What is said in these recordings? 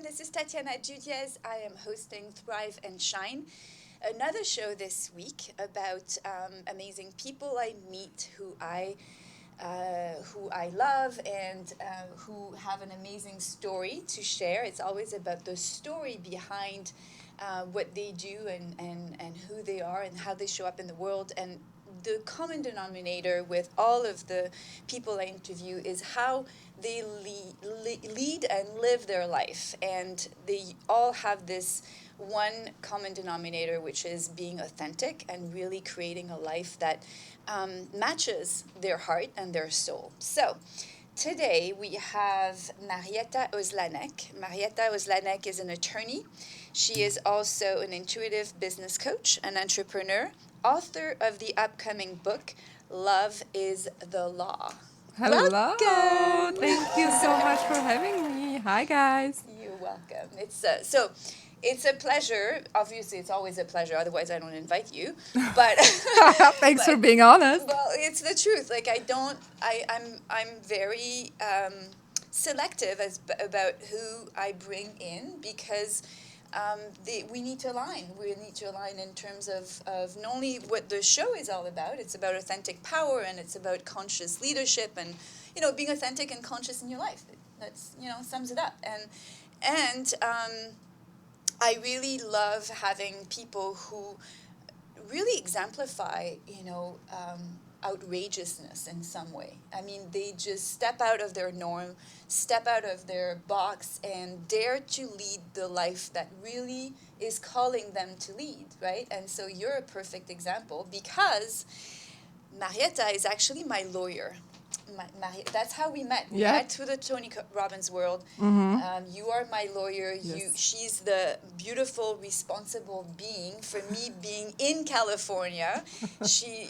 This is Tatiana Dudyez. I am hosting Thrive and Shine, another show this week about amazing people I meet who I love and who have an amazing story to share. It's always about the story behind what they do and who they are and how they show up in the world. And the common denominator with all of the people I interview is how they lead and live their life. And they all have this one common denominator, which is being authentic and really creating a life that matches their heart and their soul. So today we have Marieta Oslanec. Marieta Oslanec is an attorney. She is also an intuitive business coach, an entrepreneur, author of the upcoming book, Love is the Law. Hello. Welcome. Thank you so much for having me. Hi, guys. You're welcome. It's a pleasure. Obviously, it's always a pleasure. Otherwise, I don't invite you. But Thanks for being honest. Well, it's the truth. Like I'm very selective about who I bring in because we need to align. We need to align in terms of not only what the show is all about. It's about authentic power and it's about conscious leadership and being authentic and conscious in your life. That's sums it up. And I really love having people who really exemplify outrageousness in some way. I mean, they just step out of their norm, step out of their box, and dare to lead the life that really is calling them to lead, right? And so you're a perfect example because Marieta is actually my lawyer. That's how we met. We met through the Tony Robbins world. Mm-hmm. You are my lawyer. Yes. She's the beautiful, responsible being for me being in California. She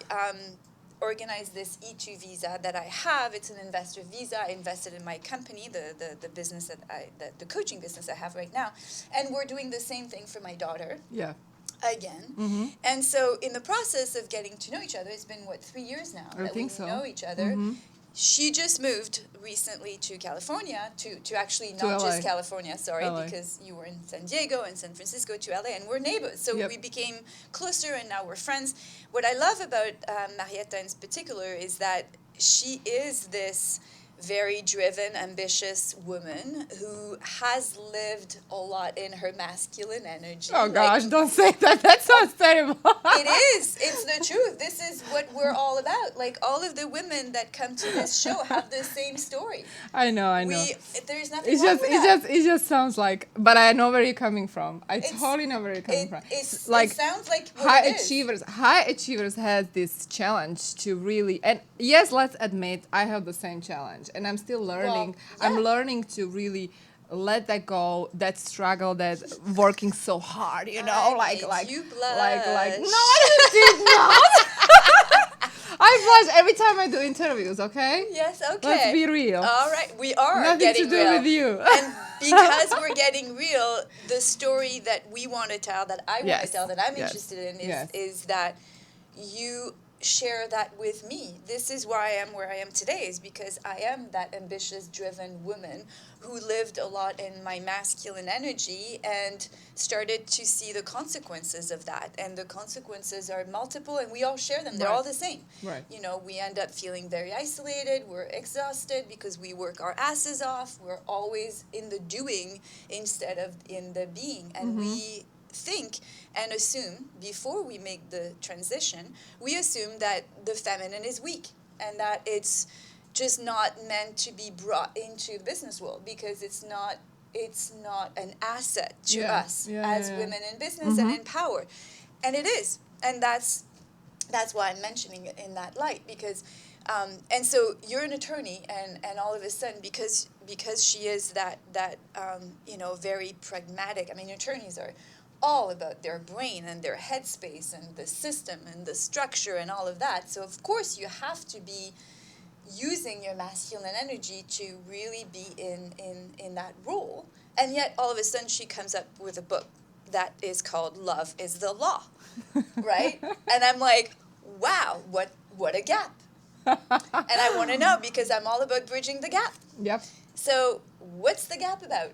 organized this E2 visa that I have. It's an investor visa. I invested in my company, the business the coaching business I have right now, and we're doing the same thing for my daughter. Yeah. Again. Mm-hmm. And so in the process of getting to know each other, it's been 3 years now I that think we so. know each other. Mm-hmm. She just moved recently to California, to actually To not LA. just California, sorry, LA. because you were in San Diego and San Francisco to LA, and we're neighbors. So Yep. we became closer, and now we're friends. What I love about Marieta in particular is that she is this very driven, ambitious woman who has lived a lot in her masculine energy. Oh, gosh, don't say that. That sounds terrible. It is. It's the truth. This is what we're all about. Like, all of the women that come to this show have the same story. I know. There's nothing wrong with that. It just sounds like, but I know where you're coming from. I totally know where you're coming from. It sounds like what high it is. High achievers has this challenge to really, and yes, let's admit, I have the same challenge, and I'm still learning. Well, yeah. I'm learning to really let that go, that struggle, that working so hard, I like made you blush. like no, I did not. I blush every time I do interviews. Okay. Yes. Okay. Let's be real. All right. We are Nothing getting to do real. with you. And because we're getting real, the story that we want to tell, that I want Yes. to tell, that I'm Yes. interested in, Yes. is that you share that with me. This is why I am where I am today, is because I am that ambitious, driven woman who lived a lot in my masculine energy and started to see the consequences of that. And the consequences are multiple, and we all share them. They're Right. all the same. Right. We end up feeling very isolated. We're exhausted because we work our asses off. We're always in the doing instead of in the being. And we think and assume, before we make the transition, we assume that the feminine is weak and that it's just not meant to be brought into the business world because it's not an asset to us as women in business and in power. And it is. And that's why I'm mentioning it in that light, because and so you're an attorney, and all of a sudden, because she is that very pragmatic. I mean, attorneys are all about their brain and their headspace and the system and the structure and all of that. So of course you have to be using your masculine energy to really be in that role. And yet all of a sudden she comes up with a book that is called Love is the Law, right? And I'm like, wow, what a gap. And I want to know, because I'm all about bridging the gap. Yep. So what's the gap about?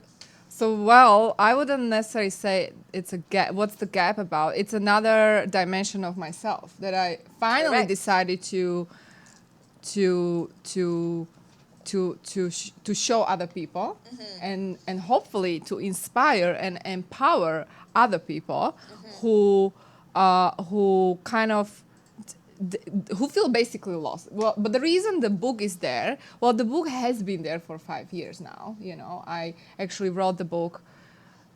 Well, I wouldn't necessarily say it's a gap. What's the gap about? It's another dimension of myself that I finally Correct. decided to to to show other people, and hopefully to inspire and empower other people who kind of who feel basically lost. Well, but the reason the book is there, well, the book has been there for 5 years now. I actually wrote the book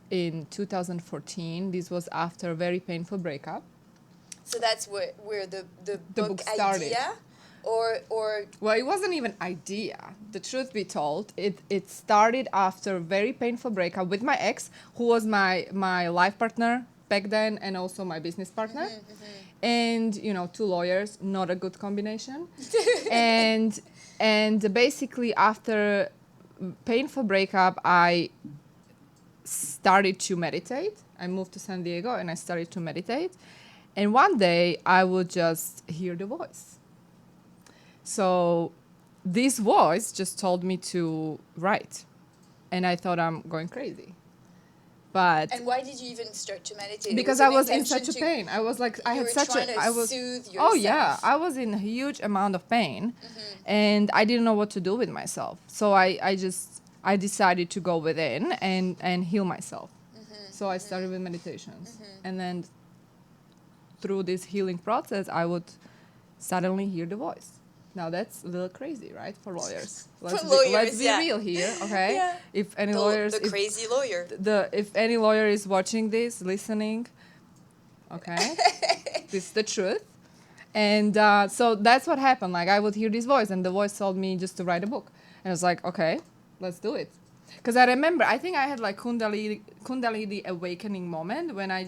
in 2014. This was after a very painful breakup. So that's where the book started. idea, or Well, it wasn't even idea. The truth be told, it started after a very painful breakup with my ex, who was my life partner back then, and also my business partner. And 2 lawyers, not a good combination. and basically after painful breakup, I started to meditate. I moved to San Diego and I started to meditate. And one day I would just hear the voice. So this voice just told me to write. And I thought I'm going crazy. But and why did you even start to meditate? because I was in such a pain. I was like, I had such a, I was, soothe yourself. oh yeah, I was in a huge amount of pain, and I didn't know what to do with myself. So I decided to go within and heal myself. So I started with meditations, and then through this healing process, I would suddenly hear the voice. Now that's a little crazy, right? For lawyers. Let's be real here, okay? Yeah. If any lawyers, the crazy lawyer. if any lawyer is watching this, listening, okay, this is the truth. And so that's what happened. Like, I would hear this voice, and the voice told me just to write a book. And I was like, okay, let's do it. Because I remember, I think I had like Kundalini awakening moment when I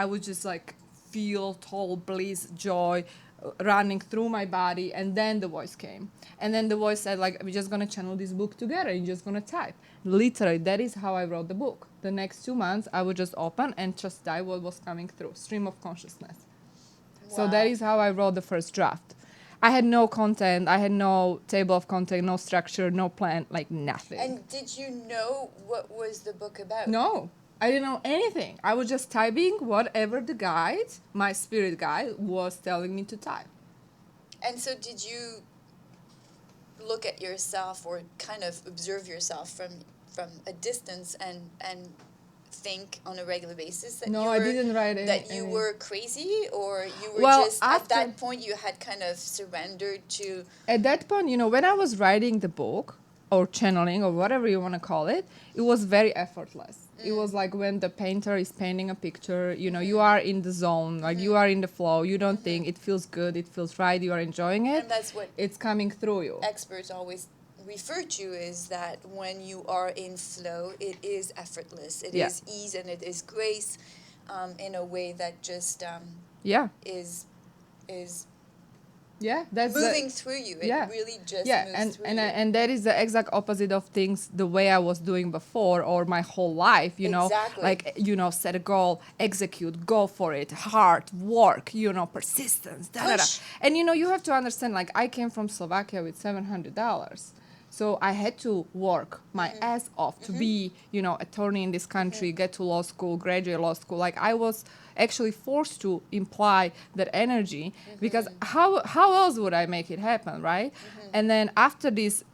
would just like feel total bliss, joy running through my body, and then the voice came. And then the voice said, like, we're just going to channel this book together, you're just going to type. Literally, that is how I wrote the book. The next 2 months, I would just open and just type what was coming through, stream of consciousness. Wow. So that is how I wrote the first draft. I had no content, I had no table of content, no structure, no plan, like nothing. And did you know what was the book about? No. I didn't know anything. I was just typing whatever the guide, my spirit guide, was telling me to type. And so did you look at yourself or kind of observe yourself from a distance and think on a regular basis that I didn't write it. That you were crazy, or you were just at that point you had kind of surrendered to... At that point, when I was writing the book, or channeling, or whatever you want to call it, it was very effortless. It was like when the painter is painting a picture, you are in the zone, like you are in the flow, you don't think, it feels good, it feels right, you are enjoying it. And that's what it's coming through you. Experts always refer to is that when you are in flow, it is effortless, it is ease, and it is grace, in a way that just is that's moving through you. It really just moves through you. And that is the exact opposite of things the way I was doing before, or my whole life, Exactly. like, set a goal, execute, go for it, hard work, persistence, And you have to understand, like, I came from Slovakia with $700. So I had to work my ass off to be, attorney in this country, get to law school, graduate law school. Like, I was actually forced to imply that energy, because how else would I make it happen, right? And then after this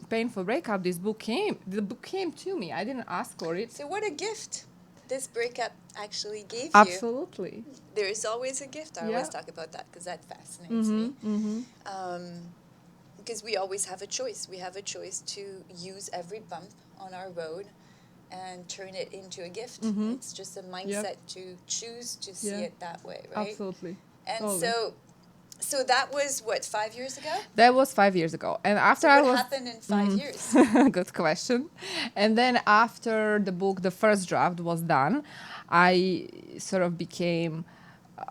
painful breakup, the book came to me. I didn't ask for it. So what a gift this breakup actually gave you. Absolutely. There is always a gift. I always talk about that because that fascinates me. Because we always have a choice. We have a choice to use every bump on our road and turn it into a gift. It's just a mindset to choose to see it that way, right? Absolutely. And so that was, what, 5 years ago? That was 5 years ago. And after what happened in 5 years? Good question. And then after the book, the first draft was done, I sort of became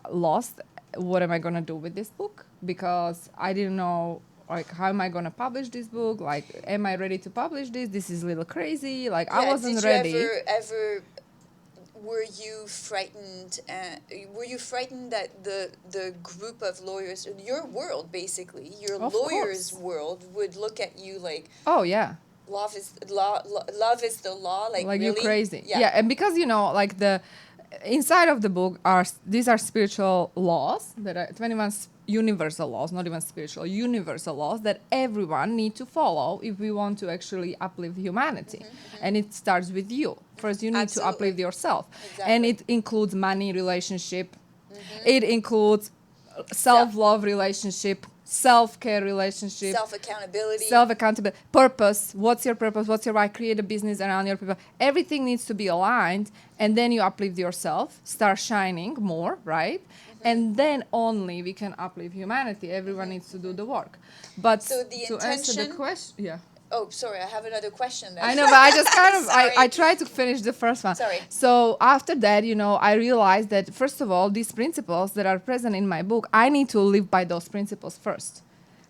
lost. What am I going to do with this book? Because I didn't know, like, how am I going to publish this book? Like, am I ready to publish this? This is a little crazy. Like, I wasn't ready. Did you ever were you frightened? Were you frightened that the group of lawyers, your world basically, your lawyers' world, would look at you like, oh yeah, love is the law. Like Like really, you're crazy. Yeah. Yeah, and because like the inside of the book these are spiritual laws that are 21 universal laws, not even spiritual, universal laws that everyone need to follow if we want to actually uplift humanity. And it starts with you. First, you need to Absolutely. uplift yourself. Exactly. And it includes money, relationship. It includes self-love relationship, self-care relationship, Self-accountability. self-accountability, purpose. What's your purpose? What's your why? Create a business around your purpose. Everything needs to be aligned, and then you uplift yourself, start shining more, right? And then only we can uplift humanity. Everyone needs to do the work. But So the to answer the intention- question, yeah. Oh, sorry, I have another question then. I know, but I just kind of Sorry. I tried to finish the first one. Sorry. So after that, I realized that first of all, these principles that are present in my book, I need to live by those principles first.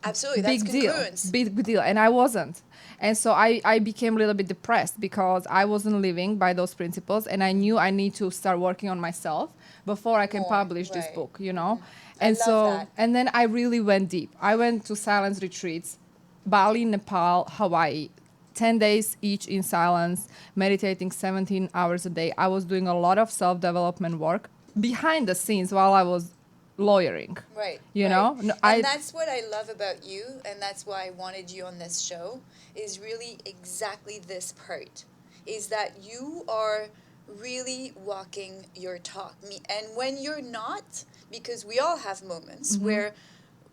Absolutely, that's congruence. Big deal. And I wasn't. And so I became a little bit depressed because I wasn't living by those principles, and I knew I need to start working on myself before I can More, publish this right. book, I And love so that. and then I really went deep. I went to silence retreats, Bali, Nepal, Hawaii. 10 days each in silence, meditating 17 hours a day. I was doing a lot of self-development work behind the scenes while I was lawyering. Right. You right. know? No, And that's what I love about you, and that's why I wanted you on this show, is really exactly this part, is that you are really walking your talk. And when you're not, because we all have moments where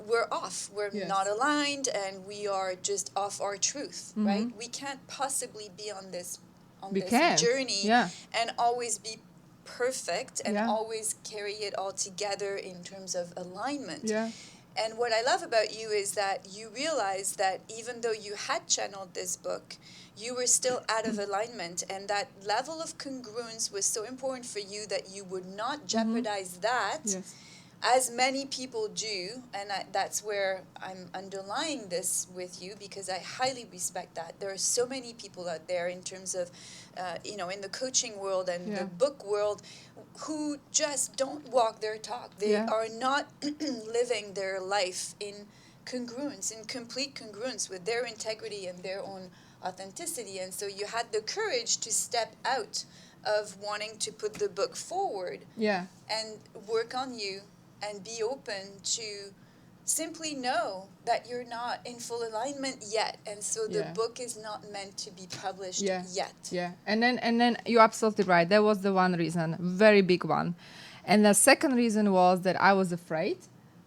we're off, we're Yes. not aligned, and we are just off our truth, right? We can't possibly be on this can't. journey Yeah. and always be perfect and Yeah. always carry it all together in terms of alignment. Yeah. And what I love about you is that you realize that even though you had channeled this book, you were still out of alignment, and that level of congruence was so important for you that you would not jeopardize that, Yes. as many people do. And that's where I'm underlying this with you, because I highly respect that. There are so many people out there in terms of, in the coaching world and Yeah. the book world, who just don't walk their talk. They Yeah. are not living their life in congruence, in complete congruence with their integrity and their own authenticity. And so you had the courage to step out of wanting to put the book forward Yeah. and work on you and be open to simply know that you're not in full alignment yet. And so the Yeah. book is not meant to be published Yeah. yet. Yeah. And then you're absolutely right. That was the one reason, very big one. And the second reason was that I was afraid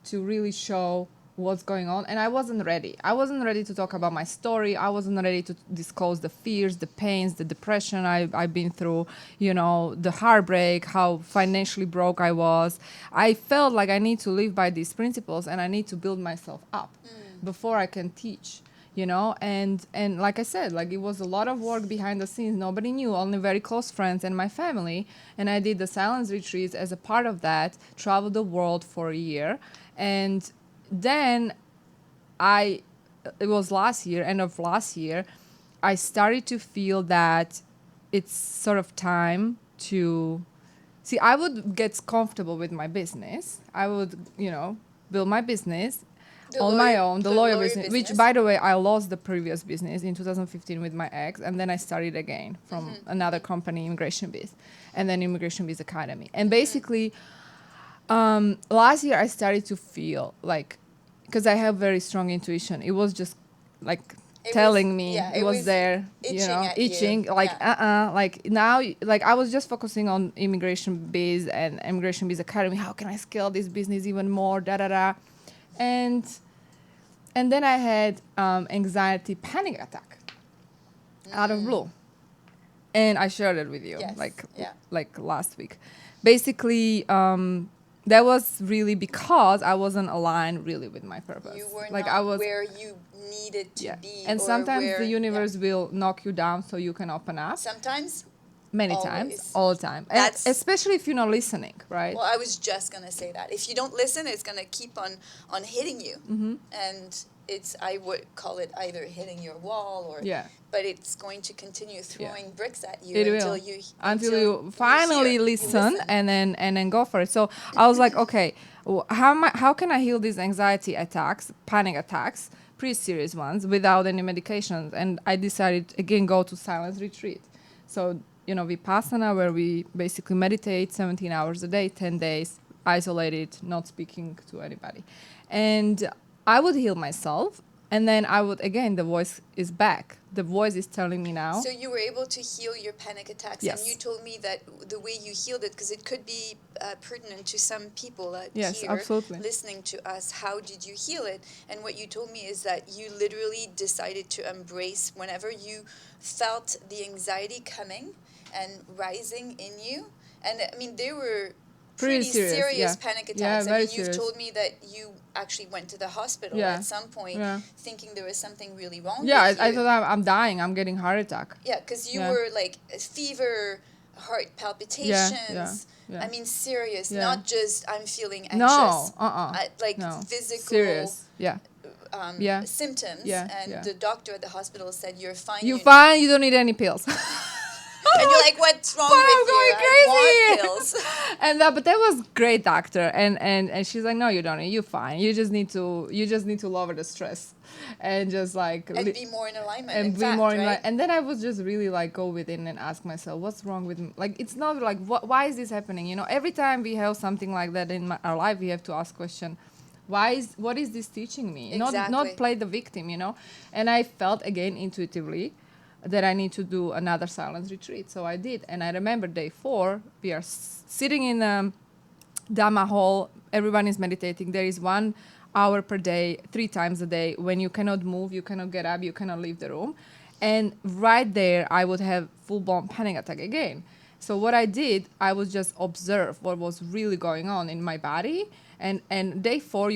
to really show what's going on, and I wasn't ready. I wasn't ready to talk about my story. I wasn't ready to disclose the fears, the pains, the depression I've been through, the heartbreak, how financially broke I was. I felt like I need to live by these principles, and I need to build myself up before I can teach. And like I said, like it was a lot of work behind the scenes. Nobody knew, only very close friends and my family. And I did the silence retreats as a part of that, traveled the world for a year. And then it was end of last year, I started to feel that it's sort of time to see. I would get comfortable with my business. I would, build my business on my own, the lawyer business, which, by the way, I lost the previous business in 2015 with my ex, and then I started again from another company, Immigration Biz, and then Immigration Biz Academy. And basically, last year I started to feel like, because I have very strong intuition, it was just like telling me, it was there, itching, like like now, like I was just focusing on Immigration Biz and Immigration Biz Academy. How can I scale this business even more? And then I had anxiety panic attack out of blue, and I shared it with you like last week. Basically, that was really because I wasn't aligned really with my purpose. You were like not I was where you needed to be. And or sometimes where, the universe will knock you down so you can open up. Sometimes. Many Always. times, all the time. And especially if you're not listening, right? Well, I was just going to say that. If you don't listen, it's going to keep on hitting you. And I would call it either hitting your wall or, but it's going to continue throwing bricks at you until you finally listen and then go for it. So I was like, okay, how can I heal these anxiety attacks, panic attacks? pretty serious ones, without any medications. And I decided, again, go to silence retreat. So, Vipassana, where we basically meditate 17 hours a day, 10 days, isolated, not speaking to anybody. And I would heal myself. And then the voice is back. The voice is telling me now. So you were able to heal your panic attacks. Yes. And you told me that the way you healed it, because it could be pertinent to some people yes, here absolutely. listening to us, how did you heal it? And what you told me is that you literally decided to embrace whenever you felt the anxiety coming and rising in you. And I mean, they were pretty serious panic attacks. Yeah, I mean, you've told me that you actually went to the hospital at some point thinking there was something really wrong with you. I thought I'm dying. I'm getting heart attack. Yeah, because you were like fever, heart palpitations. I mean, serious, not just I'm feeling anxious. Physical serious. symptoms. And the doctor at the hospital said, you're fine. You're fine. You don't need any pills. And you're like, what's wrong with you? I want pills. And but that was great doctor, and she's like, no, you don't need. You're fine. You just need to lower the stress, and just like and be more in alignment. And be more in alignment. And then I would just really like go within and ask myself, what's wrong with me? Like, it's not like why is this happening? Every time we have something like that in our life, we have to ask question. What is this teaching me? Exactly. Not play the victim, And I felt again intuitively that I need to do another silence retreat. So I did. And I remember day 4, we are sitting in a Dhamma hall. Everyone is meditating. There is 1 hour per day, 3 times a day, when you cannot move, you cannot get up, you cannot leave the room. And right there, I would have full-blown panic attack again. So what I did, I would just observe what was really going on in my body. And day 4,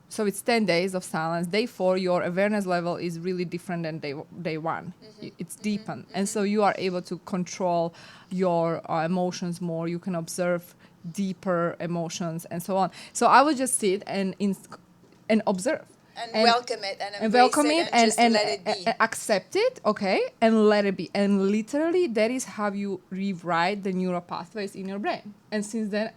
so it's 10 days of silence. Day 4, your awareness level is really different than day 1. It's deepened. And so you are able to control your emotions more. You can observe deeper emotions and so on. So I would just sit and observe. And welcome it and embrace it and just let it be. And accept it, okay, and let it be. And literally, that is how you rewrite the neural pathways in your brain. And since then,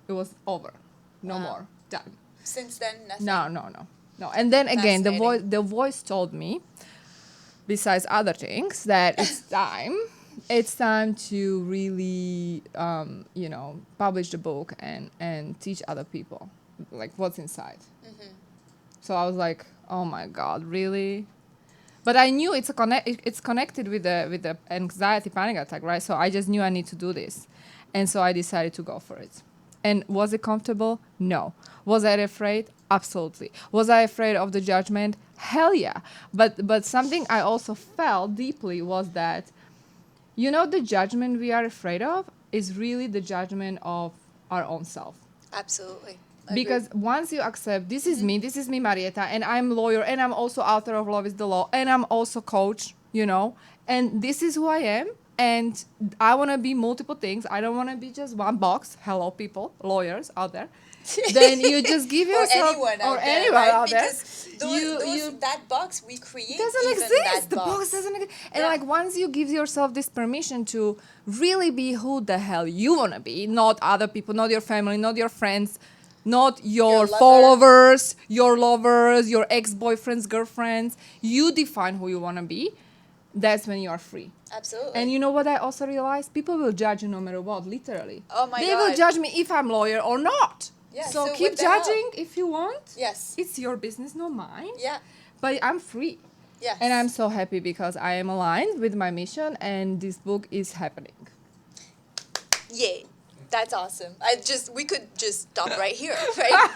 it was over. No more. Done. Since then, nothing. No. And then again, the voice told me, besides other things, that it's time. It's time to really, publish the book and teach other people, like what's inside. So I was like, oh my God, really? But I knew it's connected with the anxiety panic attack, right? So I just knew I need to do this, and so I decided to go for it. And was it comfortable? No. Was I afraid? Absolutely. Was I afraid of the judgment? Hell yeah. But something I also felt deeply was that, the judgment we are afraid of is really the judgment of our own self. Absolutely. Because once you accept, this is me, Marieta, and I'm lawyer, and I'm also author of Love is the Law, and I'm also coach, and this is who I am. And I want to be multiple things. I don't want to be just one box. Hello, people, lawyers out there. Then you just give yourself... or anyone out there. Because that box we create doesn't exist. The box doesn't exist. And once you give yourself this permission to really be who the hell you want to be, not other people, not your family, not your friends, not your followers, your lovers, your ex-boyfriends, girlfriends. You define who you want to be. That's when you are free. Absolutely. And you know what I also realized? People will judge you no matter what, literally. Oh my God. They will judge me if I'm lawyer or not. Yeah, so keep judging if you want. Yes. It's your business, not mine. Yeah. But I'm free. Yes. And I'm so happy because I am aligned with my mission and this book is happening. Yay. That's awesome. We could just stop right here, right?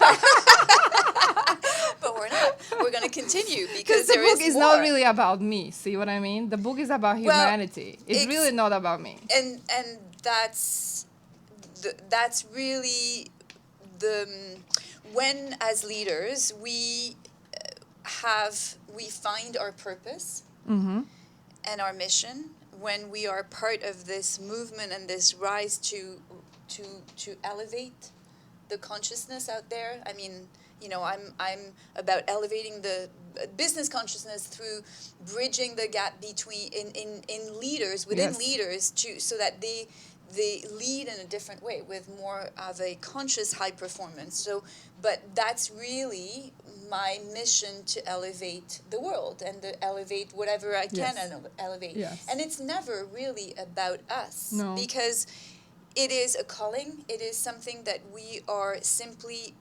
But we're not. We're going to continue because the book is not really about me. See what I mean? The book is about humanity. It's really not about me. And that's really when as leaders we find our purpose and our mission, when we are part of this movement and this rise to elevate the consciousness out there. I mean, I'm about elevating the business consciousness through bridging the gap between in leaders within leaders so that they lead in a different way with more of a conscious high performance. So, but that's really my mission to elevate the world and to elevate whatever I can Yes. elevate. Yes. And it's never really about us, No. because it is a calling. It is something that we are simply,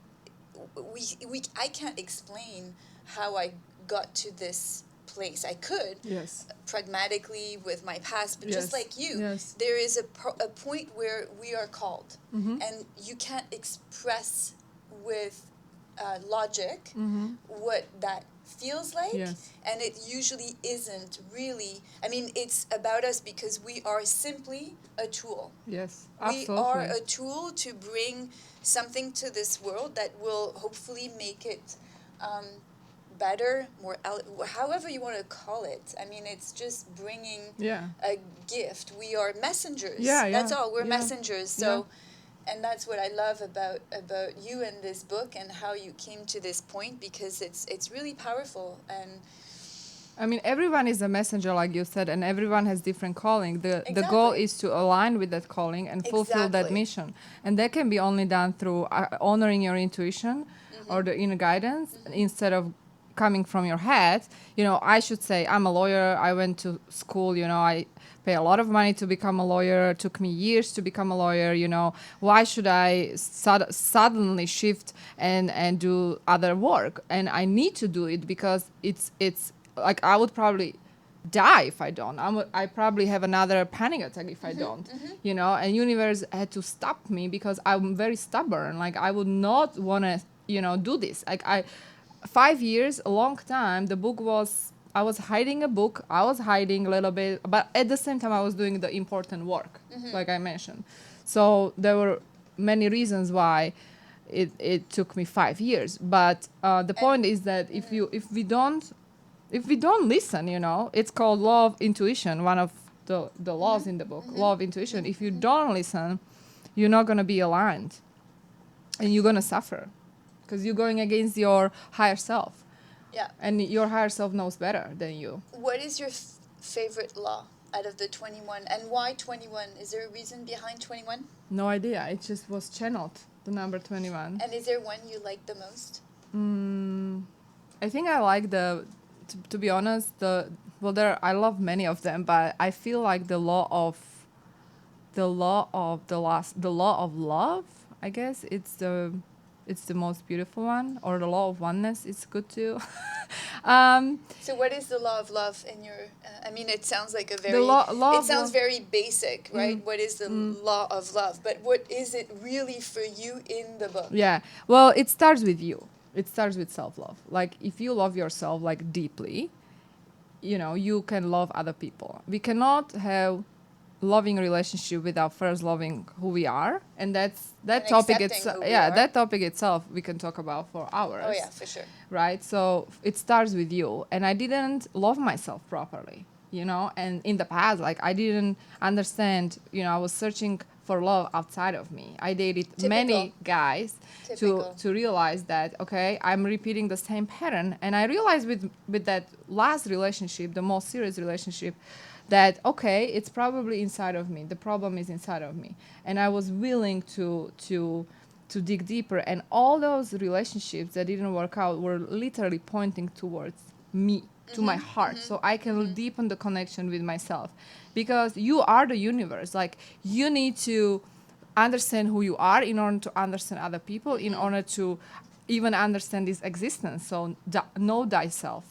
I can't explain how I got to this place. I could, Yes. pragmatically with my past, but Yes. just like you, Yes. there is a point where we are called, Mm-hmm. and you can't express with logic Mm-hmm. what that feels like. Yes. And it usually isn't really, I mean, it's about us because we are simply a tool. Yes. We Absolutely. are a tool to bring something to this world that will hopefully make it better, more, however you want to call it. I mean, it's just bringing Yeah. a gift. We are messengers. Yeah, That's yeah, all. We're yeah, messengers. So, and that's what I love about you and this book and how you came to this point, because it's really powerful. And I mean, everyone is a messenger, like you said, and everyone has different calling. The goal Exactly. is to align with that calling and fulfill that Exactly. mission. And that can be only done through honoring your intuition or the inner guidance instead of coming from your head. You know, I should say, I'm a lawyer. I went to school, you know, I pay a lot of money to become a lawyer. It took me years to become a lawyer, you know. Why should I suddenly shift and do other work? And I need to do it because it's like I would probably die if I don't. I probably have another panic attack if I don't, you know. And universe had to stop me because I'm very stubborn. Like I would not want to, you know, do this. Like 5 years, a long time. The book was, I was hiding a book. I was hiding a little bit, but at the same time I was doing the important work, like I mentioned. So there were many reasons why it took me 5 years. But the point is that if we don't listen, you know, it's called law of intuition, one of the laws in the book, law of intuition. If you don't listen, you're not going to be aligned and you're going to suffer because you're going against your higher self. yeah. And your higher self knows better than you. What is your favorite law out of the 21, and why 21? Is there a reason behind 21? No idea. It just was channeled, the number 21. And is there one you like the most? I think I like to be honest, I love many of them, but I feel like the law of love, I guess it's the most beautiful one, or the law of oneness is good too. So what is the law of love in your, I mean, it sounds like a very, law it of sounds love- very basic, right? What is the law of love? But what is it really for you in the book? Yeah. Well, it starts with you. It starts with self-love. Like if you love yourself like deeply, you know, you can love other people. We cannot have loving relationship without first loving who we are, and that And topic accepting who we are. that topic itself we can talk about for hours. Oh yeah, for sure. Right? So it starts with you. And I didn't love myself properly, you know, and in the past, like I didn't understand, you know, I was searching for love outside of me. I dated many guys Typical. to realize that, okay, I'm repeating the same pattern. And I realized with that last relationship, the most serious relationship, that, okay, it's probably inside of me. The problem is inside of me. And I was willing to dig deeper. And all those relationships that didn't work out were literally pointing towards me, to my heart. So I can deepen the connection with myself. Because you are the universe. Like, you need to understand who you are in order to understand other people, in order to even understand this existence. So know thyself,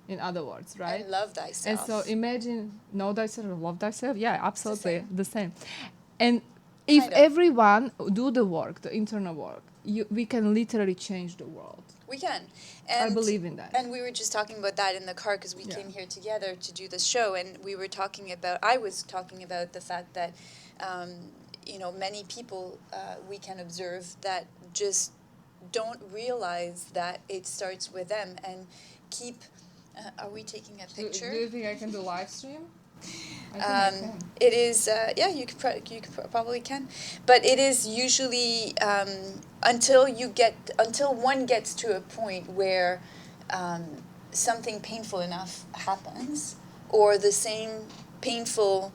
in other words, right? And love thyself. And so imagine, know thyself, love thyself. Yeah, absolutely, same. the same. And if Kind of. everyone do the work, the internal work, we can literally change the world. We can. I believe in that. And we were just talking about that in the car because we came here together to do the show, and I was talking about the fact that, you know, many people we can observe that just don't realize that it starts with them and keep. Are we taking a picture? Do you think I can do live stream? I think I can. It is, yeah, you probably can, but it is usually until one gets to a point where something painful enough happens, or the same painful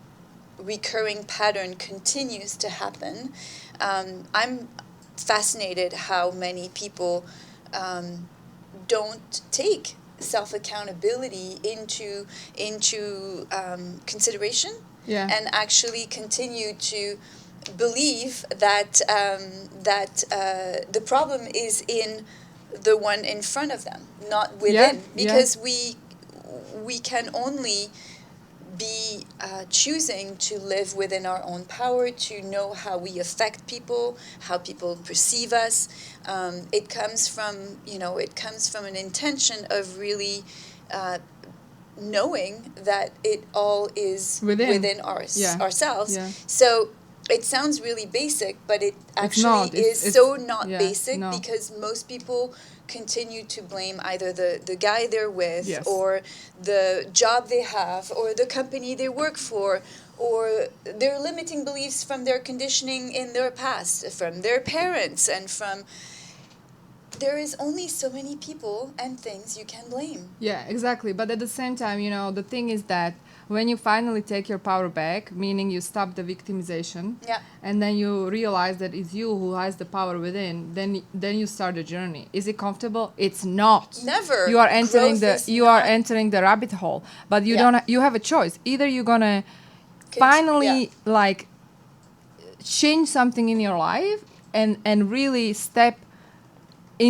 recurring pattern continues to happen. I'm fascinated how many people don't take self-accountability into consideration, and actually continue to believe that the problem is in the one in front of them, not within, because we can only be choosing to live within our own power, to know how we affect people, how people perceive us. It comes from an intention of really knowing that it all is within ourselves. So it sounds really basic, but it actually is so not basic, because most people continue to blame either the guy they're with, or the job they have, or the company they work for, or their limiting beliefs from their conditioning in their past, from their parents, and from... There is only so many people and things you can blame. Yeah, exactly. But at the same time, the thing is that when you finally take your power back, meaning you stop the victimization, and then you realize that it's you who has the power within, then you start the journey. Is it comfortable? It's not. Never. You are entering are entering the rabbit hole, but you don't. You have a choice. Either you're gonna finally change something in your life and really step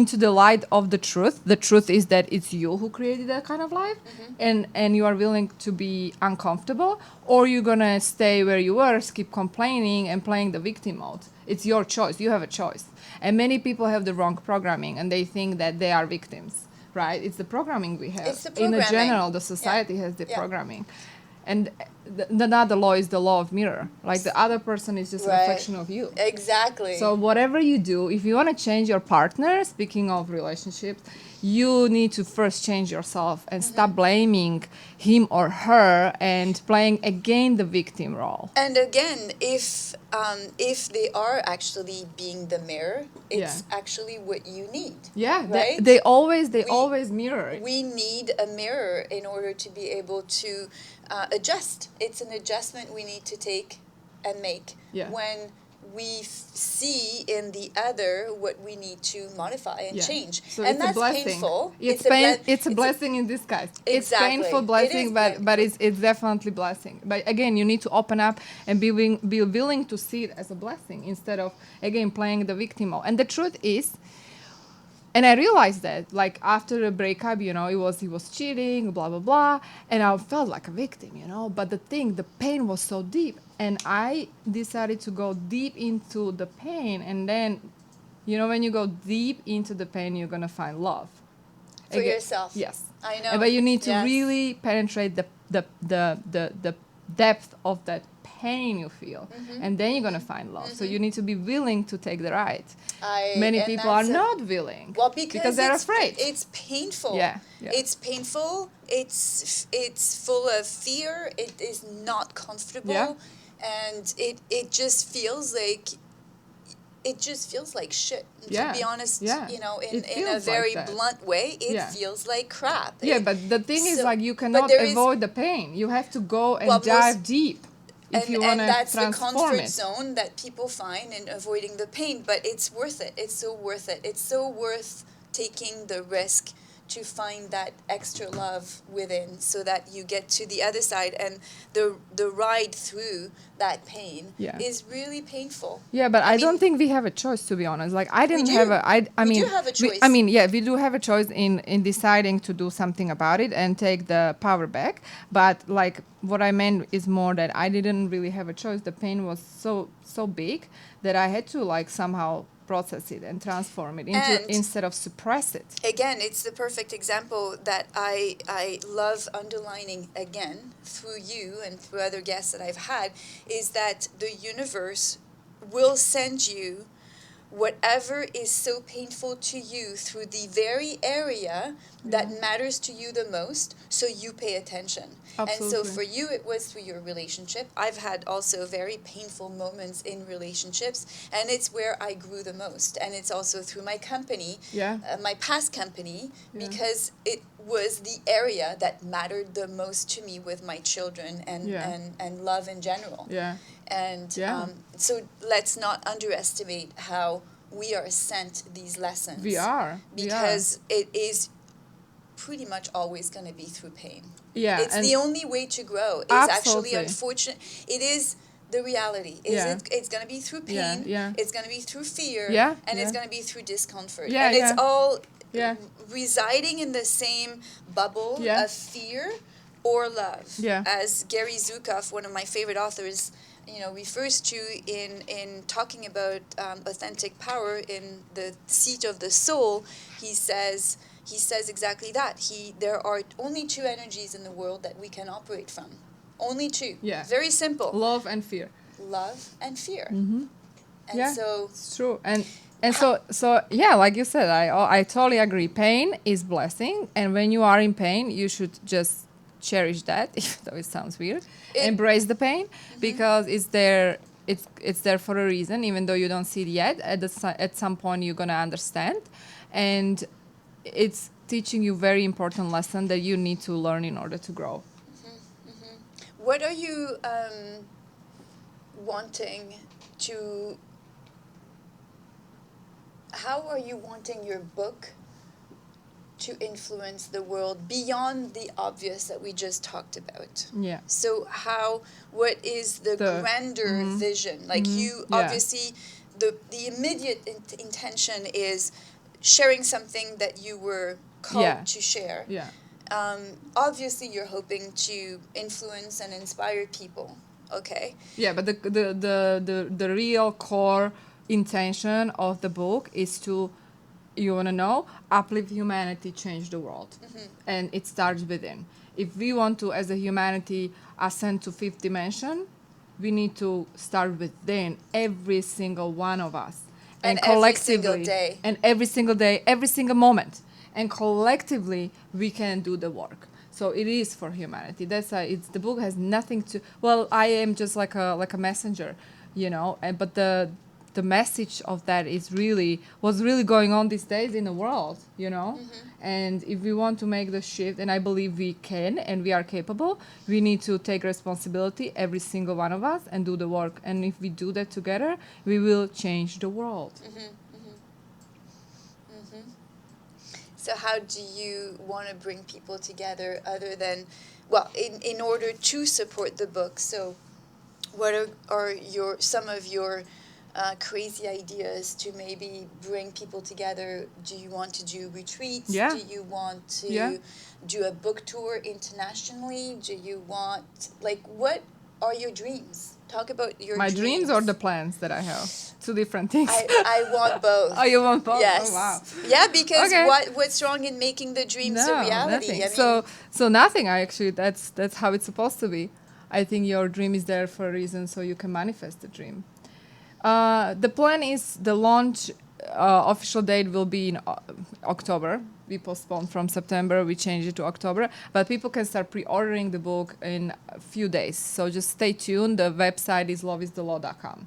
into the light of the truth. The truth is that it's you who created that kind of life, and you are willing to be uncomfortable, or you're gonna stay where you were, keep complaining and playing the victim mode. It's your choice. You have a choice. And many people have the wrong programming, and they think that they are victims, right? It's the programming we have. It's the programming. In the general, the society has the programming. And another law is the law of mirror. Like the other person is just a reflection of you. Exactly. So whatever you do, if you want to change your partner, speaking of relationships, you need to first change yourself and stop blaming him or her and playing again the victim role. And again, if they are actually being the mirror, it's actually what you need. Yeah, right? They always mirror. We need a mirror in order to be able to adjust. It's an adjustment we need to take and make when we see in the other what we need to modify and change. So and it's that's a blessing. Painful. It's a blessing in disguise. Exactly. It's painful blessing, but it's definitely blessing. But again, you need to open up and be willing to see it as a blessing instead of, again, playing the victim role. And the truth is, and I realized that, like, after a breakup, he was cheating, blah, blah, blah. And I felt like a victim, But the pain was so deep. And I decided to go deep into the pain. And then, when you go deep into the pain, you're going to find love. For yourself. Yes. I know. But you need to really penetrate the depth of that pain you feel, and then you're gonna find love. So you need to be willing to take the ride. Many people are not willing. Well, because they're afraid. It's painful. Yeah. It's painful. It's full of fear. It is not comfortable, and it just feels like. It just feels like shit. To be honest, in a very blunt way, it feels like crap. But the thing is, like, you cannot avoid the pain. You have to go and dive deep if you want to transform it. And that's the comfort zone that people find in avoiding the pain. But it's worth it. It's so worth it. It's so worth taking the risk to find that extra love within, so that you get to the other side, and the ride through that pain is really painful. Yeah, but I don't think we have a choice, to be honest. Like, I didn't have a... We do have a choice. We do have a choice in deciding to do something about it and take the power back. But, like, what I meant is more that I didn't really have a choice. The pain was so big that I had to, like, somehow process it and transform it instead of suppress it. Again, it's the perfect example that I love underlining again through you and through other guests that I've had, is that the universe will send you whatever is so painful to you through the very area that matters to you the most, so you pay attention. Absolutely. And so for you, it was through your relationship. I've had also very painful moments in relationships, and it's where I grew the most. And it's also through my company, my past company, because it was the area that mattered the most to me with my children and love in general. And so let's not underestimate how we are sent these lessons. We are. Because it is pretty much always going to be through pain. Yeah, It's and the only way to grow. It's actually absolutely. unfortunate. It is the reality. Yeah. It's going to be through Yeah, pain. yeah. It's going to be through fear. Yeah, And it's yeah. going to be through discomfort. Yeah, and it's yeah. all Yeah. residing in the same bubble Yeah. of fear or love. Yeah. As Gary Zukav, one of my favorite authors, refers to in talking about authentic power in the seat of the soul. He says exactly that. There are only two energies in the world that we can operate from. Only two. Yeah. Very simple. Love and fear. Love and fear. Mm-hmm. And Yeah, so it's true. And so yeah, like you said, I totally agree. Pain is blessing, and when you are in pain, you should just cherish that, even though it sounds weird. Embrace the pain, because it's there. It's there for a reason, even though you don't see it yet. At some point, you're gonna understand, and it's teaching you very important lesson that you need to learn in order to grow. what are you wanting to? How are you wanting your book to influence the world beyond the obvious that we just talked about? Yeah. So what is the grander vision? Like you, Yeah. obviously, the immediate intention is sharing something that you were called Yeah. to share. Yeah. Obviously, you're hoping to influence and inspire people. Okay. Yeah, but the real core intention of the book is to, you want to know, uplift humanity, change the world. And it starts within. If we want to, as a humanity, ascend to fifth dimension, we need to start within every single one of us. And every single day. And every single day, every single moment. And collectively, we can do the work. So it is for humanity. That's why the book has nothing to. Well, I am just like a messenger, but the message of that is really what's really going on these days in the world, And if we want to make the shift, and I believe we can and we are capable, we need to take responsibility, every single one of us, and do the work. And if we do that together, we will change the world. So how do you want to bring people together other than, well, in order to support the book? So what are some of your crazy ideas to maybe bring people together? Do you want to do retreats? Yeah. Do you want to Yeah. do a book tour internationally? Do you want, what are your dreams? Talk about your My dreams or the plans that I have? Two different things. I want both. Oh, you want both? Yes. Oh, wow. Yeah, because Okay. what's wrong in making the dreams a reality? Nothing. So nothing. That's how it's supposed to be. I think your dream is there for a reason, so you can manifest the dream. The plan is the launch official date will be in October. We postponed from September. We changed it to October. But people can start pre-ordering the book in a few days. So just stay tuned. The website is loveisthelaw.com.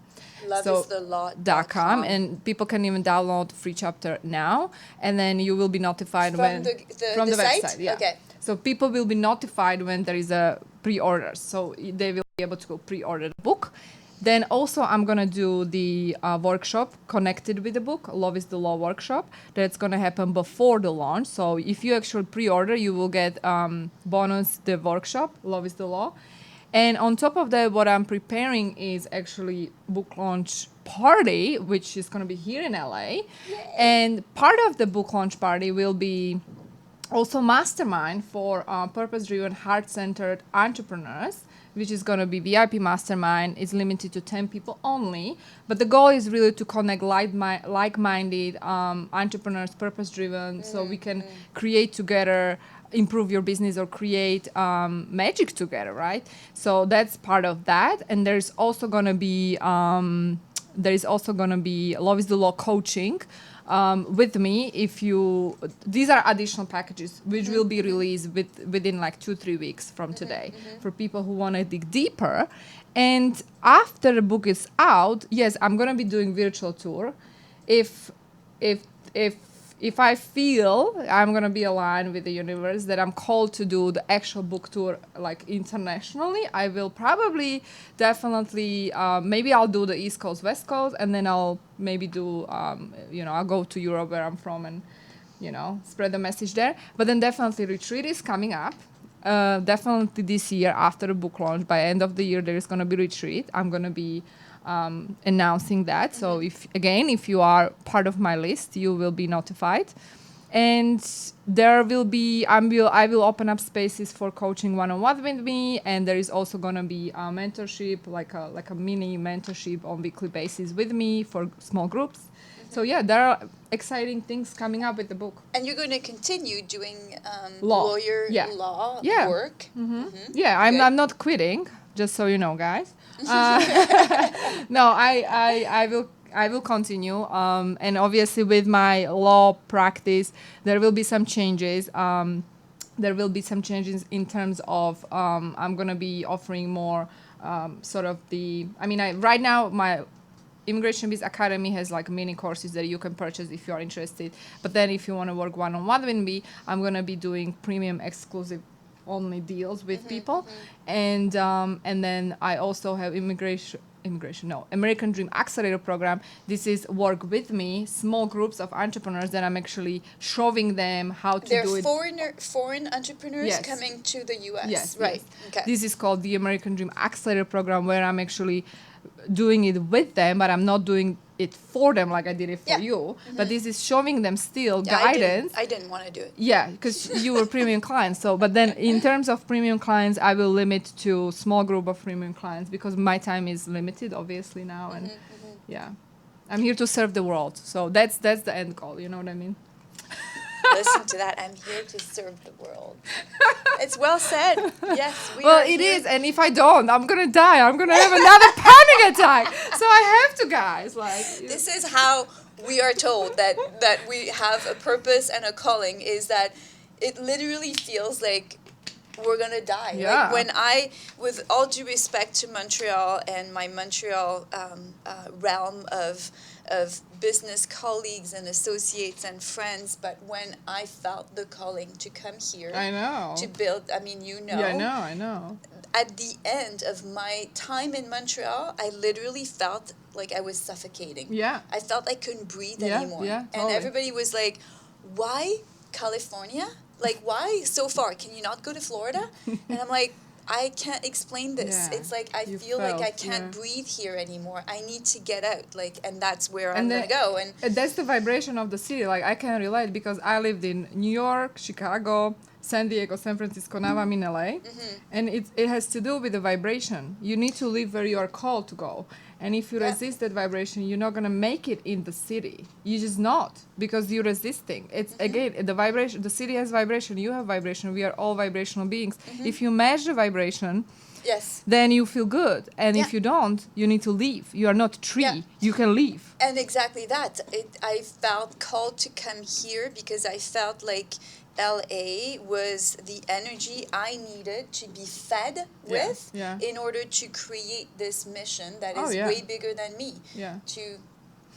Loveisthelaw.com. And people can even download the free chapter now. And then you will be notified from the website. site? Yeah. Okay. So people will be notified when there is a pre-order. So they will be able to go pre-order the book. Then also I'm going to do the workshop connected with the book, Love is the Law workshop. That's going to happen before the launch. So if you actually pre-order, you will get bonus the workshop, Love is the Law. And on top of that, what I'm preparing is actually book launch party, which is going to be here in LA. Yay. And part of the book launch party will be also mastermind for purpose-driven, heart-centered entrepreneurs, which is going to be VIP mastermind. It's limited to 10 people only. But the goal is really to connect like-minded entrepreneurs, purpose-driven, so we can create together, improve your business, or create magic together, right? So that's part of that. And there's also going to be Love is the Law coaching with me. These are additional packages which will be released within like 2-3 weeks from today for people who want to dig deeper. And after the book is out, yes, I'm gonna be doing virtual tour. If I feel I'm gonna be aligned with the universe that I'm called to do the actual book tour like internationally, I will probably definitely maybe I'll do the East Coast, West Coast, and then I'll maybe do I'll go to Europe where I'm from and spread the message there. But then definitely retreat is coming up. Definitely this year after the book launch, by end of the year, there is going to be retreat. I'm going to be announcing that. So if you are part of my list, you will be notified. And there will be, I will open up spaces for coaching one-on-one with me, and there is also going to be a mentorship, like a mini mentorship on weekly basis with me for small groups. So yeah, there are exciting things coming up with the book. And you're going to continue doing Law. lawyer Yeah. law Yeah. work. Yeah, I'm not quitting, just so you know, guys. No, I will continue. And obviously with my law practice, there will be some changes. There will be some changes in terms of I'm going to be offering more right now my Immigration Biz Academy has like mini courses that you can purchase if you are interested. But then if you want to work one-on-one with me, I'm going to be doing premium exclusive only deals with people. And then I also have American Dream Accelerator program. This is work with me, small groups of entrepreneurs that I'm actually showing them how to do it. They're foreign entrepreneurs Yes. coming to the US. Yes, Right. yes. Okay. This is called the American Dream Accelerator program, where I'm actually doing it with them, but I'm not doing it for them like I did it for you. But this is showing them still guidance. I didn't want to do it. Yeah, because you were premium clients. So, but then in terms of premium clients, I will limit to small group of premium clients because my time is limited, obviously now, and yeah, I'm here to serve the world. So that's the end goal. You know what I mean? Listen to that. I'm here to serve the world. It's well said. Yes, we Well, are it here. is, and if I don't, I'm gonna die. I'm gonna have another panic attack. So I have to, guys. Like This is how we are told that we have a purpose and a calling, is that it literally feels like we're gonna die. Yeah. Like when with all due respect to Montreal and my Montreal realm of business colleagues and associates and friends, but when I felt the calling to come here, I know. to build, Yeah, I know. At the end of my time in Montreal, I literally felt like I was suffocating. Yeah. I felt I couldn't breathe Yeah, anymore. yeah, And totally. everybody was like, why California? Like, why so far? Can you not go to Florida? And I'm like, I can't explain this. Yeah, It's like I you feel like I felt, can't yeah. breathe here anymore. I need to get out. Like, and that's where I'm And going to go. And that's the vibration of the city. Like I can relate because I lived in New York, Chicago, San Diego, San Francisco. Now I'm in LA, and it has to do with the vibration. You need to live where you are called to go. And if you Yeah. resist that vibration, you're not gonna make it in the city. You just not, because you're resisting. It's again the vibration. The city has vibration. You have vibration. We are all vibrational beings. If you match the vibration, yes. then you feel good. And Yeah. if you don't, you need to leave. You are not a tree. Yeah. You can leave. And exactly that. I felt called to come here because I felt like LA was the energy I needed to be fed with yeah. in order to create this mission that Oh, is yeah. way bigger than me. Yeah. To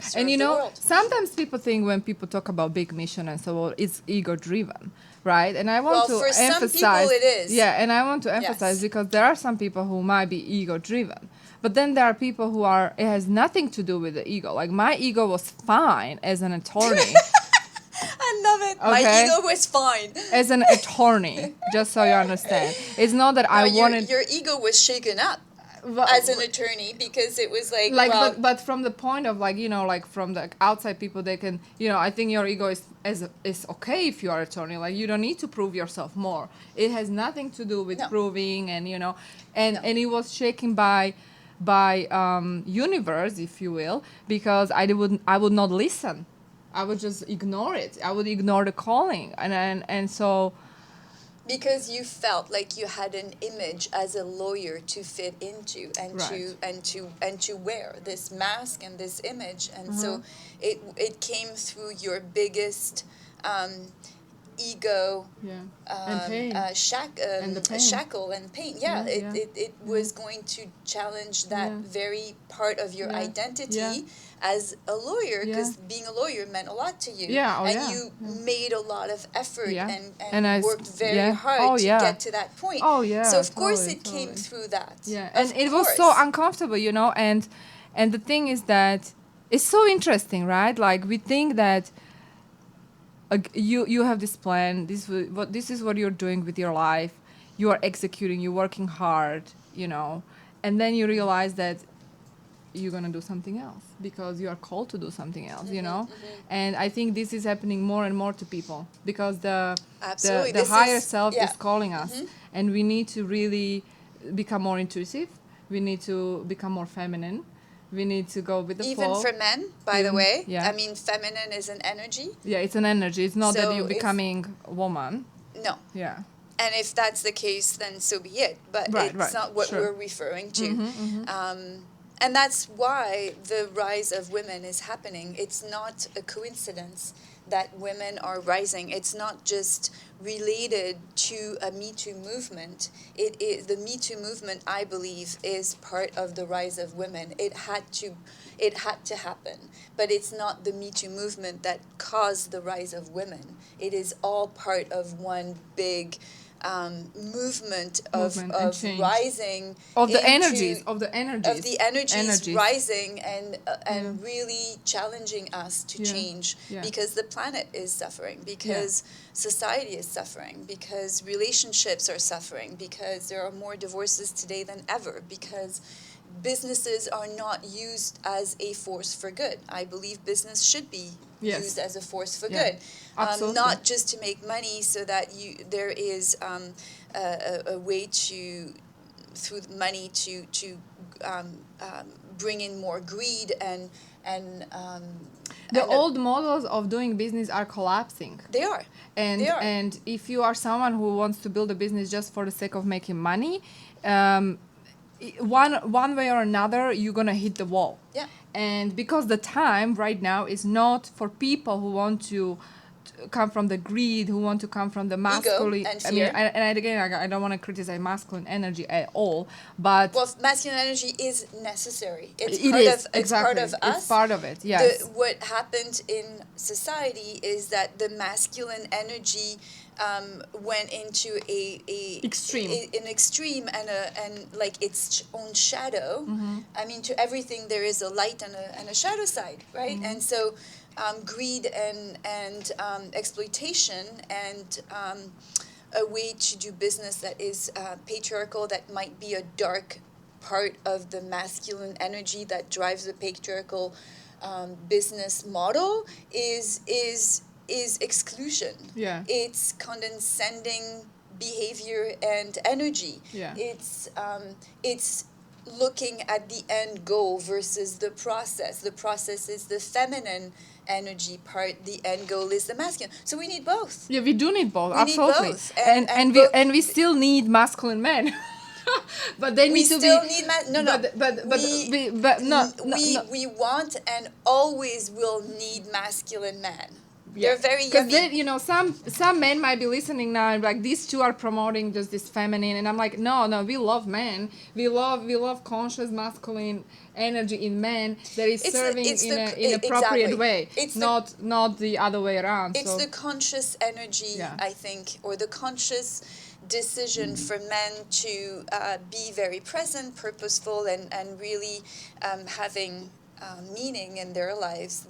serve And you the know, world. sometimes people think when people talk about big mission and so on, it's ego driven, right? And I want Well, to for some emphasize, people it is. yeah, and I want to emphasize Yes. because there are some people who might be ego driven, but then there are people who are. It has nothing to do with the ego. Like my ego was fine as an attorney. I love it. My Okay. ego was fine. As an attorney, just so you understand, it's not that I wanted. Your ego was shaken up Well, as an attorney because it was like, like well, but from the point of like like from the outside people, they can I think your ego is okay if you are attorney. Like you don't need to prove yourself more. It has nothing to do with No. proving and No. and it was shaken by universe, if you will, because I would not listen. I would just ignore it. I would ignore the calling and so. because you felt like you had an image as a lawyer to fit into and Right. to wear this mask and this image, and so it came through your biggest ego And pain. And the pain. shackle and pain. Yeah, Yeah, it was going to challenge that very part of your Yeah. identity Yeah. as a lawyer, because Yeah. being a lawyer meant a lot to you. Yeah, oh, and yeah, you made a lot of effort Yeah. and And I s- worked very yeah. hard Oh, to yeah. get to that point. Oh, yeah, So of course totally, it came totally. through that. Yeah, Of and it was so course. uncomfortable, and the thing is that it's so interesting, right? Like we think that you have this plan. This is what you're doing with your life. You are executing. You're working hard. You know, and then you realize that you're gonna do something else because you are called to do something else. You know, and I think this is happening more and more to people because Absolutely. the This higher is, self yeah. is calling us, and we need to really become more intuitive. We need to become more feminine. We need to go with the Even flow. for men, by the Even- way. yeah. I mean, feminine is an energy. Yeah, it's an energy. It's not that So you're if- becoming a woman. No. Yeah. And if that's the case, then so be it. But Right, it's right, not what sure. we're referring to. And that's why the rise of women is happening. It's not a coincidence that women are rising. It's not just related to a Me Too movement. It is the Me Too movement, I believe, is part of the rise of women. It had to happen. But it's not the Me Too movement that caused the rise of women. It is all part of one big movement Movement and of change. rising Of the into- energies. of the energies rising and Yeah. really challenging us to Yeah. change Yeah. because the planet is suffering, because society is suffering, because relationships are suffering, because there are more divorces today than ever, because businesses are not used as a force for good. I believe business should be Yes. used as a force for Yeah. good, Absolutely. not just to make money so that there is a way to through money to bring in more greed and The and old models of doing business are collapsing. they are. And They are. and if you are someone who wants to build a business just for the sake of making money, one way or another you're gonna hit the wall. Yeah. And because the time right now is not for people who want to come from the greed, who want to come from the masculine. and I mean, fear. and again, I don't want to criticize masculine energy at all, but Well, masculine energy is necessary. It's it part is of it's part of us. It's part of it. Yes. What happened in society is that the masculine energy went into Extreme. an extreme and like its own shadow. I mean, to everything there is a light and a shadow side, right? And so greed and exploitation and a way to do business that is patriarchal, that might be a dark part of the masculine energy that drives the patriarchal business model is exclusion. Yeah. It's condescending behavior and energy. Yeah. It's looking at the end goal versus the process. The process is the feminine energy part. The end goal is the masculine. So we need both. Yeah, we do need both. We need absolutely. both. And And we both- and we still need masculine men. But they We need to still be. need we want and always will need masculine men. They're very Because yummy. then, you know, some men might be listening now and like these two are promoting just this feminine, and I'm like, no, we love men. We love conscious masculine energy in men that is serving in an appropriate exactly. way. It's not the other way around. It's so the conscious energy, Yeah. I think, or the conscious decision for men to be very present, purposeful, and really having meaning in their lives.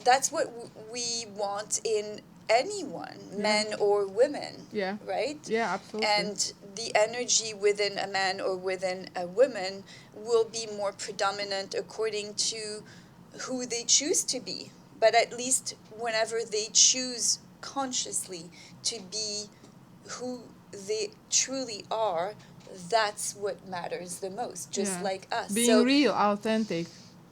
That's what we want in anyone, men or women. Yeah. Right? Yeah, absolutely. And the energy within a man or within a woman will be more predominant according to who they choose to be. But at least whenever they choose consciously to be who they truly are, that's what matters the most, just like us. Being real, authentic.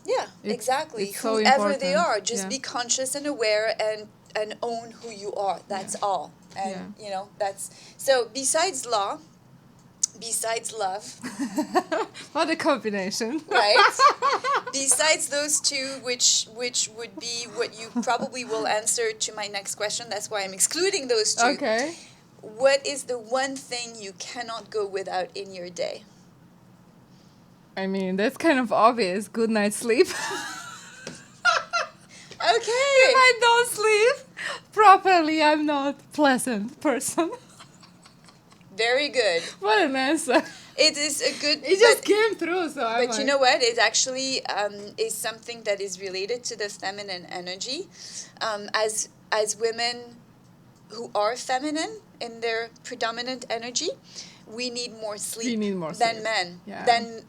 Yeah, exactly. it's so Whoever they important. are, just Yeah. be conscious and aware and own who you are. That's all. And you know, that's so besides law, besides love, What a combination. right? Besides those two, which would be what you probably will answer to my next question. That's why I'm excluding those two. Okay. What is the one thing you cannot go without in your day? I mean, that's kind of obvious. Good night's sleep. Okay. If I don't sleep properly, I'm not pleasant person. Very good. What an answer. It is a good. It just came through, so I'm But you know what? It actually is something that is related to the feminine energy. As women who are feminine in their predominant energy, we need more sleep We need more than sleep. men. Yeah. Than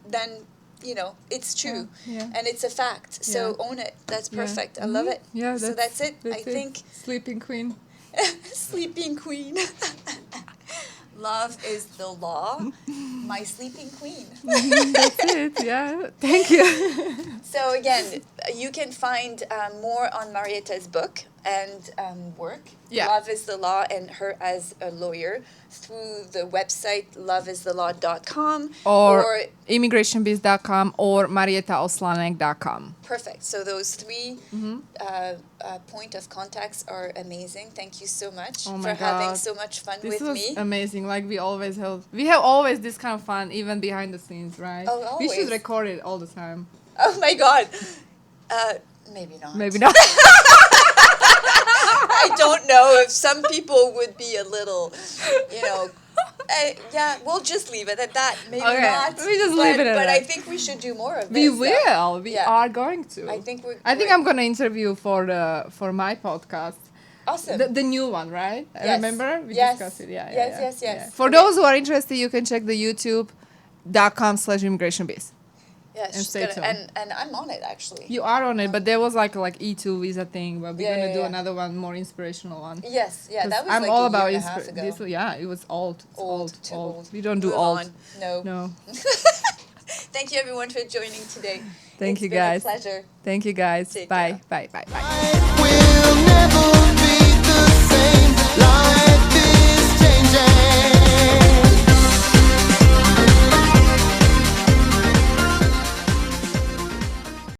it's true. Yeah. And it's a fact. So Yeah. own it. That's Yeah. perfect. I love it. Yeah, So that's it. I That's it. think Sleeping queen. sleeping queen. Love is the law. My sleeping queen. That's it. Yeah. Thank you. So again, you can find more on Marieta's book and work. Yeah. Love is the Law and her as a lawyer through the website loveisthelaw.com Or immigrationbiz.com or marietaoslanec.com. perfect. So those three point of contacts are amazing. Thank you so much Oh for my having God. so much fun This with was me. amazing. Like we have always this kind of fun, even behind the scenes, right? Oh, We should always. record it all the time. Oh my God. Maybe not. Maybe not. I don't know if some people would be a little, yeah, we'll just leave it at that. Maybe Okay, not. we just leave it at But I that. think we should do more of We this. will. We Yeah. are going to. I think I think I'm gonna interview for my podcast. awesome. The new one, right? I Yes. remember we Yes. discussed it. Yeah. Yes. For Okay. those who are interested, you can check the youtube.com/immigrationbiz. Yeah, and she's stay gonna, tuned. and I'm on it actually. You are on it, but there was like E2 visa thing, but we're Yeah, gonna yeah, do yeah. another one, more inspirational one. Yes, yeah, 'Cause that was I'm like all a about year and a half ago. it was old. It's old. Too old. We don't do Move old. on. No. No. Thank you everyone for joining today. Thank It's you been guys. a pleasure. Thank you guys. Take Bye. care. Bye. Bye. Bye. Will never be the same. Life